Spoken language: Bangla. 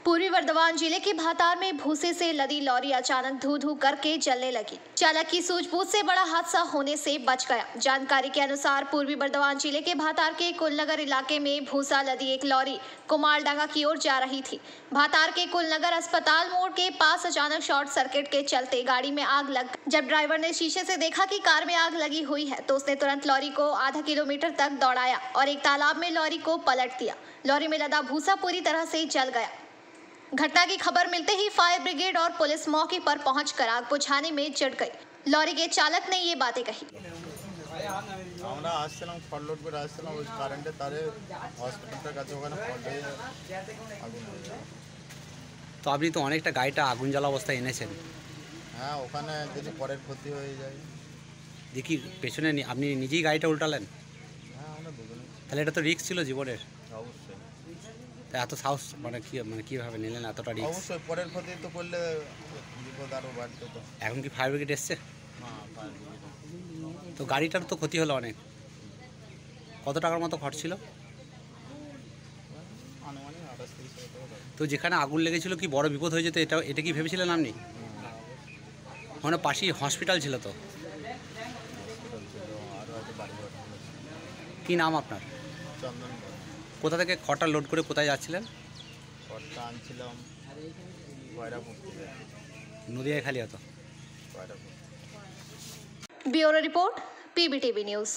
पूर्वी बर्धमान जिले के भातार में भूसे से लदी लॉरी अचानक धू धू करके जलने लगी। चालक की सूझबूझ से बड़ा हादसा होने से बच गया। जानकारी के अनुसार पूर्वी बर्धमान जिले के भातार के कुलनगर इलाके में भूसा लदी एक लॉरी कुमारडांगा की ओर जा रही थी। भातार के कुलनगर अस्पताल मोड़ के पास अचानक शॉर्ट सर्किट के चलते गाड़ी में आग लग गई। जब ड्राइवर ने शीशे से देखा कि कार में आग लगी हुई है तो उसने तुरंत लॉरी को आधा किलोमीटर तक दौड़ाया और एक तालाब में लॉरी को पलट दिया। लॉरी में लदा भूसा पूरी तरह से जल गया। घटना की खबर मिलते ही फायर ब्रिगेड और पुलिस मौके पर पहुंचकर आग बुझाने में जुट गई। लॉरी के चालक ने ये बातें कही। আমরা আসছিলাম ফললোড করে আসছিলাম ওই কারেন্টের তারে হসপিটালটার কাছে ওখানে ফলটে আগুন হয়ে যায়। তো আপনি তো অনেকটা গাড়িটা আগুন জ্বালা অবস্থায় এনেছেন। হ্যাঁ ওখানে যদি পরের ক্ষতি হয়ে যায়। দেখি পেছনে আপনি নিজেই গাড়িটা উল্টালেন। হ্যাঁ আমরা দুজনে। তাহলে এটা তো রিস্ক ছিল জীবনের। অবশ্যই। তা এত সাহস কীভাবে নিলেন এতটা রিস্ক? অবশ্যই পরের ক্ষতি তো করলে বিপদ আরও বাড়তো তো। এখন কি ফায়ার ব্রিগেড এসছে? হ্যাঁ ফায়ার ব্রিগেড। তো গাড়িটার তো ক্ষতি হলো অনেক। কত টাকার মতো খরচ ছিল? আনুমানিক 28-30 হাজার টাকা। তো যেখানে আগুন লেগেছিল কি বড় বিপদ হয়ে যেত এটা কি ভেবেছিলেন আপনি? ওখানে পাশেই হসপিটাল ছিল তো। হসপিটাল ছিল আরও হয়তো বাড়ি ঘর ছিল। কী নাম আপনার? চন্দন কোথা থেকে খড়টা লোড করে কোথায় যাচ্ছিলেন? খড়টা আনছিলাম কয়রাপুর থেকে। নদিয়ায় খালি হতো। Koyrapur. Bureau report PBTV news.